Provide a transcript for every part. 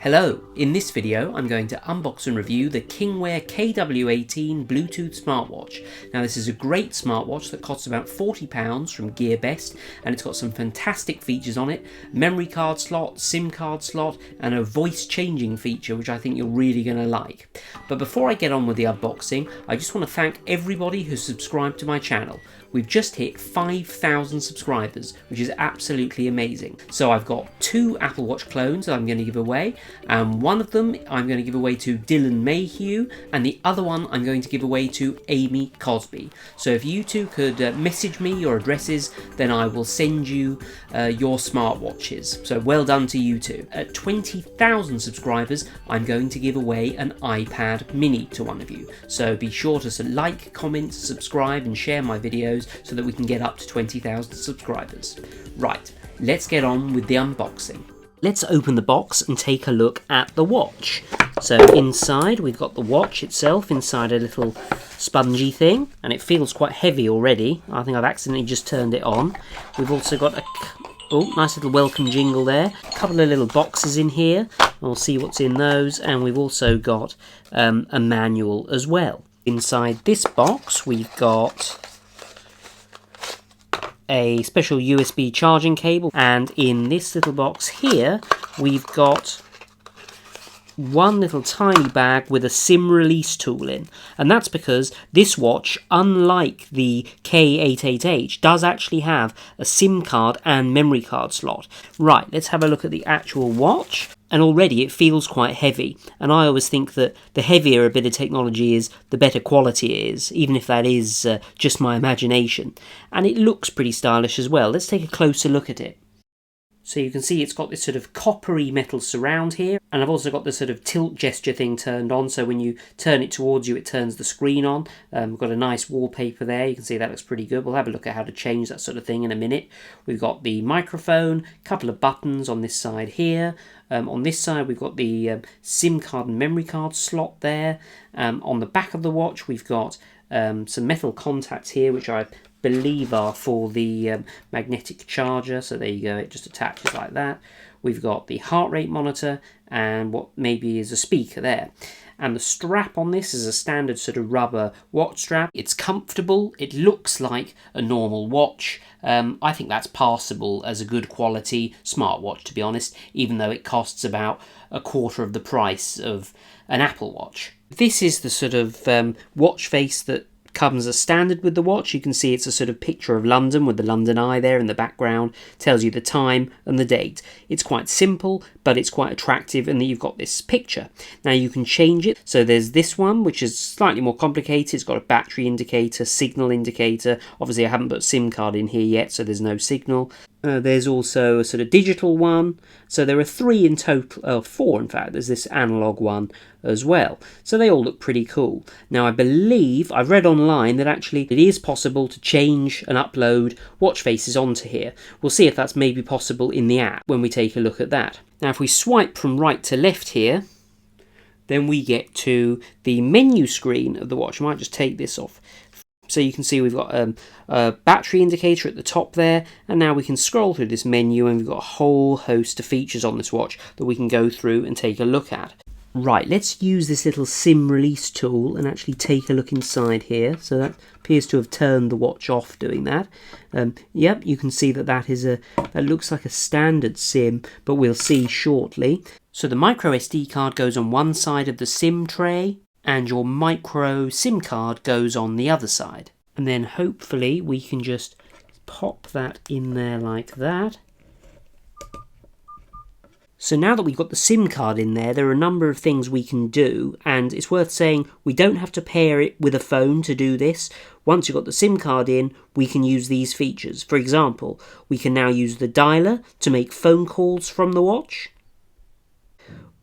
Hello, in this video I'm going to unbox and review the KingWear KW18 Bluetooth smartwatch. Now this is a great smartwatch that costs about £40 from Gearbest, and it's got some fantastic features on it: memory card slot, SIM card slot, and a voice changing feature which I think you're really going to like. But before I get on with the unboxing, I just want to thank everybody who's subscribed to my channel. We've just hit 5,000 subscribers, which is absolutely amazing. So I've got 2 Apple Watch clones that I'm going to give away, and one of them I'm going to give away to Dylan Mayhew, and the other one I'm going to give away to Amy Cosby. So if you two could message me your addresses, then I will send you your smartwatches. So well done to you two. At 20,000 subscribers, I'm going to give away an iPad mini to one of you. So be sure to like, comment, subscribe and share my videos so that we can get up to 20,000 subscribers. Right, let's get on with the unboxing. Let's open the box and take a look at the watch. So inside we've got the watch itself inside a little spongy thing, and it feels quite heavy already. I think I've accidentally just turned it on. We've also got a nice little welcome jingle there. A couple of little boxes in here. We'll see what's in those, and we've also got a manual as well. Inside this box we've got a special USB charging cable, and in this little box here we've got one little tiny bag with a SIM release tool in, and that's because this watch, unlike the K88H, does actually have a SIM card and memory card slot. Right, let's have a look at the actual watch. And already it feels quite heavy, and I always think that the heavier a bit of technology is, the better quality it is, even if that is just my imagination. And it looks pretty stylish as well. Let's take a closer look at it. So you can see it's got this sort of coppery metal surround here, and I've also got the sort of tilt gesture thing turned on, so when you turn it towards you it turns the screen on. We've got a nice wallpaper there, you can see that looks pretty good. We'll have a look at how to change that sort of thing in a minute. We've got the microphone, a couple of buttons on this side here. On this side we've got the SIM card and memory card slot there. On the back of the watch we've got some metal contacts here, which I believe are for the magnetic charger. So there you go, it just attaches like that. We've got the heart rate monitor and what maybe is a speaker there. And the strap on this is a standard sort of rubber watch strap. It's comfortable, it looks like a normal watch. I think that's passable as a good quality smartwatch, to be honest, even though it costs about a quarter of the price of an Apple Watch. This is the sort of watch face that comes as standard with the watch. You can see it's a sort of picture of London with the London Eye there in the background, tells you the time and the date. It's quite simple, but it's quite attractive in that you've got this picture. Now you can change it. So there's this one, which is slightly more complicated. It's got a battery indicator, signal indicator. Obviously I haven't put SIM card in here yet, so there's no signal. There's also a sort of digital one. So there are 3 in total, 4 in fact. There's this analog one as well. So they all look pretty cool. Now I believe, I've read online that actually it is possible to change and upload watch faces onto here. We'll see if that's maybe possible in the app when we take a look at that. Now if we swipe from right to left here, then we get to the menu screen of the watch. I might just take this off. So you can see we've got a battery indicator at the top there, and now we can scroll through this menu and we've got a whole host of features on this watch that we can go through and take a look at. Right, let's use this little SIM release tool and actually take a look inside here. So that appears to have turned the watch off doing that. Yep, you can see that that looks like a standard SIM, but we'll see shortly. So the micro SD card goes on one side of the SIM tray, and your micro SIM card goes on the other side. And then hopefully we can just pop that in there like that. So now that we've got the SIM card in there, there are a number of things we can do, and it's worth saying we don't have to pair it with a phone to do this. Once you've got the SIM card in, we can use these features. For example, we can now use the dialer to make phone calls from the watch.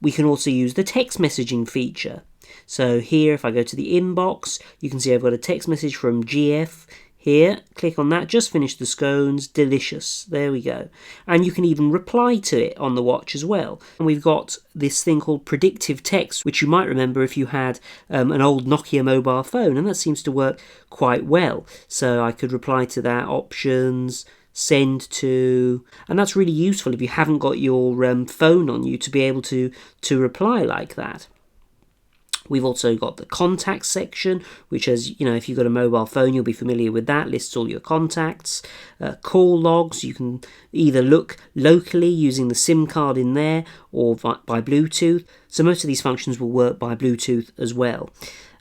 We can also use the text messaging feature. So here, if I go to the inbox, you can see I've got a text message from GF here. Click on that, just finished the scones, delicious. There we go. And you can even reply to it on the watch as well. And we've got this thing called predictive text, which you might remember if you had an old Nokia mobile phone, and that seems to work quite well. So I could reply to that, options, send to, and that's really useful if you haven't got your phone on you to be able to reply like that. We've also got the contacts section, which, as you know, if you've got a mobile phone, you'll be familiar with that. Lists all your contacts. Call logs, you can either look locally using the SIM card in there or by Bluetooth. So most of these functions will work by Bluetooth as well.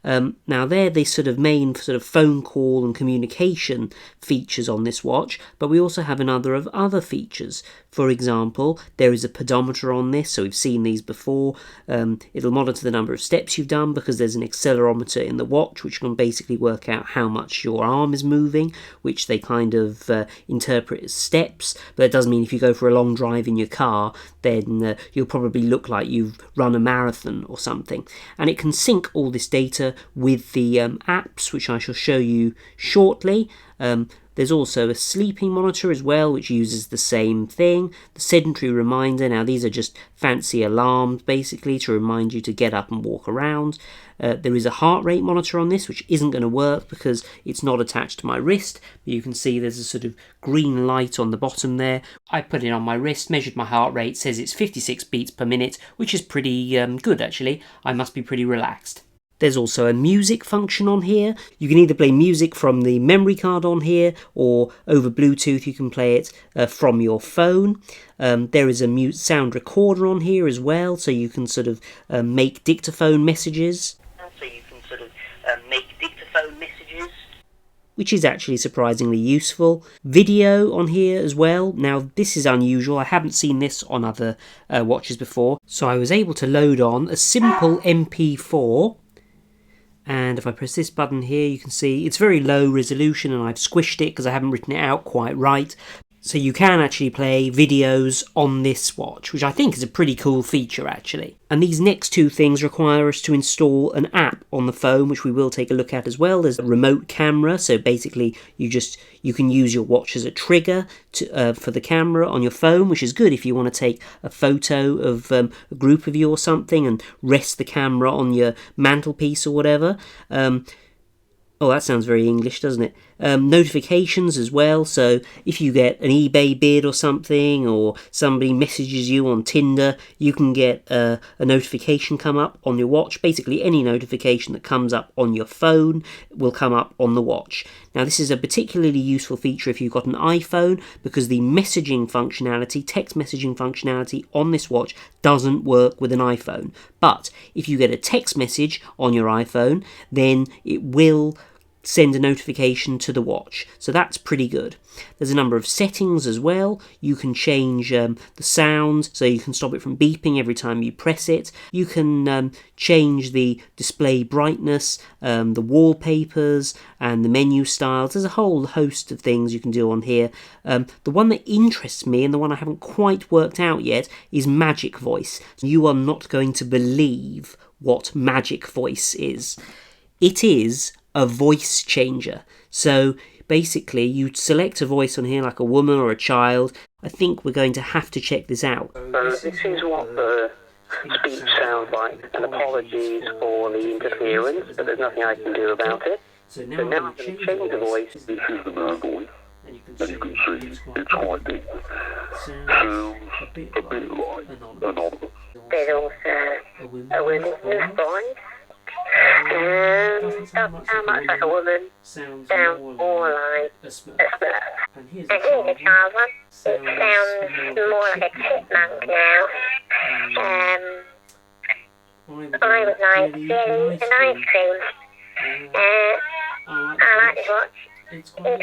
Now they're the sort of main sort of phone call and communication features on this watch, but we also have a number of other features. For example, there is a pedometer on this, so we've seen these before. It'll monitor the number of steps you've done because there's an accelerometer in the watch which can basically work out how much your arm is moving, which they kind of interpret as steps, but it does mean if you go for a long drive in your car, then you'll probably look like you've run a marathon or something. And it can sync all this data with the apps, which I shall show you shortly. There's also a sleeping monitor as well, which uses the same thing. The sedentary reminder, now these are just fancy alarms basically to remind you to get up and walk around. There is a heart rate monitor on this, which isn't going to work because it's not attached to my wrist. But you can see there's a sort of green light on the bottom there. I put it on my wrist, measured my heart rate, says it's 56 beats per minute, which is pretty good actually. I must be pretty relaxed. There's also a music function on here. You can either play music from the memory card on here, or over Bluetooth you can play it from your phone. There is a sound recorder on here as well, so you can sort of make dictaphone messages. Which is actually surprisingly useful. Video on here as well. Now this is unusual, I haven't seen this on other watches before. So I was able to load on a simple MP4. And if I press this button here, you can see it's very low resolution and I've squished it because I haven't written it out quite right. So you can actually play videos on this watch, which I think is a pretty cool feature actually. And these next two things require us to install an app on the phone, which we will take a look at as well. There's a remote camera, so basically you can use your watch as a trigger for the camera on your phone, which is good if you want to take a photo of a group of you or something and rest the camera on your mantelpiece or whatever. Oh, that sounds very English, doesn't it? Notifications as well, so if you get an eBay bid or something, or somebody messages you on Tinder, you can get a notification come up on your watch. Basically, any notification that comes up on your phone will come up on the watch. Now, this is a particularly useful feature if you've got an iPhone, because the messaging functionality, text messaging functionality on this watch doesn't work with an iPhone. But if you get a text message on your iPhone, then it will send a notification to the watch, so that's pretty good. There's a number of settings as well. You can change the sound, so you can stop it from beeping every time you press it. You can change the display brightness, the wallpapers, and the menu styles. There's a whole host of things you can do on here. The one that interests me, and the one I haven't quite worked out yet, is Magic Voice. You are not going to believe what Magic Voice is. It is a voice changer. So basically you select a voice on here like a woman or a child. I think we're going to have to check this out. This is what the speech sounds like, and apologies for the interference, but there's nothing I can do about it. So now I'm going to change the voice. This is the man voice, and you can see it's quite deep. Sounds a bit like anonymous. There's also a women's voice. Doesn't sound much like a woman, sounds more like a Smurf. And here's a child one. It sounds more like a chipmunk now. I would like jelly and ice cream. I like this watch. It's quite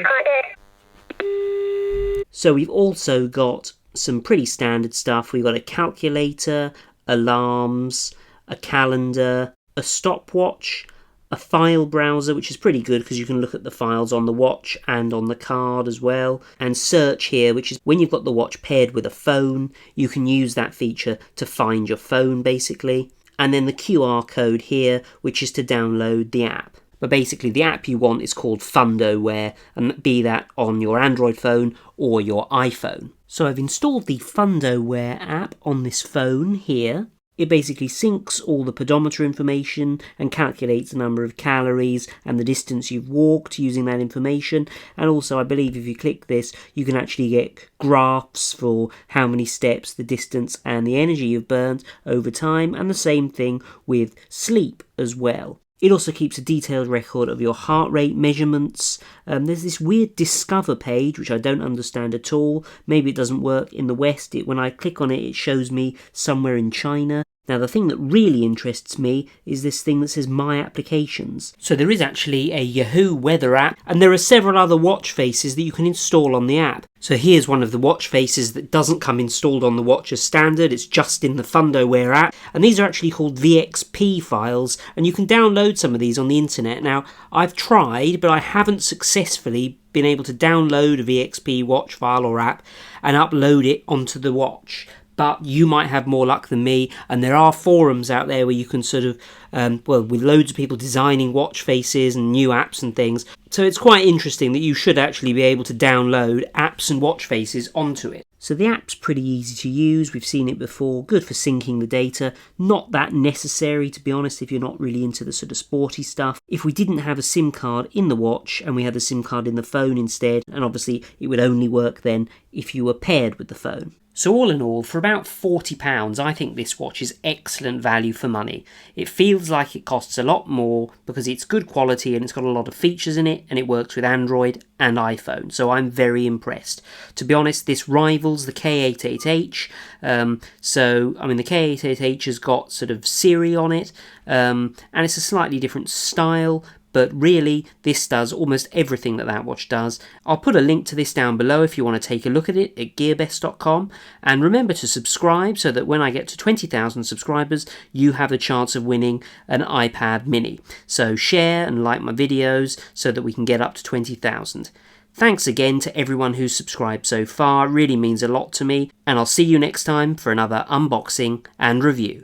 good. So we've also got some pretty standard stuff. We've got a calculator, alarms, a calendar, a stopwatch, a file browser, which is pretty good because you can look at the files on the watch and on the card as well, and search here, which is when you've got the watch paired with a phone, you can use that feature to find your phone basically, and then the QR code here, which is to download the app. But basically the app you want is called FundoWear, and be that on your Android phone or your iPhone. So I've installed the FundoWear app on this phone here. It basically syncs all the pedometer information and calculates the number of calories and the distance you've walked using that information. And also, I believe if you click this, you can actually get graphs for how many steps, the distance and the energy you've burned over time, and the same thing with sleep as well. It also keeps a detailed record of your heart rate measurements. There's this weird Discover page, which I don't understand at all. Maybe it doesn't work in the West. When I click on it, it shows me somewhere in China. Now, the thing that really interests me is this thing that says My Applications. So there is actually a Yahoo weather app, and there are several other watch faces that you can install on the app. So here's one of the watch faces that doesn't come installed on the watch as standard, it's just in the FundoWear app, and these are actually called VXP files, and you can download some of these on the internet. Now, I've tried, but I haven't successfully been able to download a VXP watch file or app and upload it onto the watch. But you might have more luck than me, and there are forums out there where you can sort of, with loads of people designing watch faces and new apps and things. So it's quite interesting that you should actually be able to download apps and watch faces onto it. So the app's pretty easy to use, we've seen it before, good for syncing the data, not that necessary to be honest if you're not really into the sort of sporty stuff. If we didn't have a SIM card in the watch and we had the SIM card in the phone instead, and obviously it would only work then if you were paired with the phone. So all in all, for about £40, I think this watch is excellent value for money. It feels like it costs a lot more because it's good quality and it's got a lot of features in it, and it works with Android and iPhone, so I'm very impressed. To be honest, this rivals the K88H, the K88H has got sort of Siri on it, and it's a slightly different style, but really, this does almost everything that watch does. I'll put a link to this down below if you want to take a look at it at gearbest.com. And remember to subscribe so that when I get to 20,000 subscribers, you have a chance of winning an iPad mini. So share and like my videos so that we can get up to 20,000. Thanks again to everyone who's subscribed so far, it really means a lot to me. And I'll see you next time for another unboxing and review.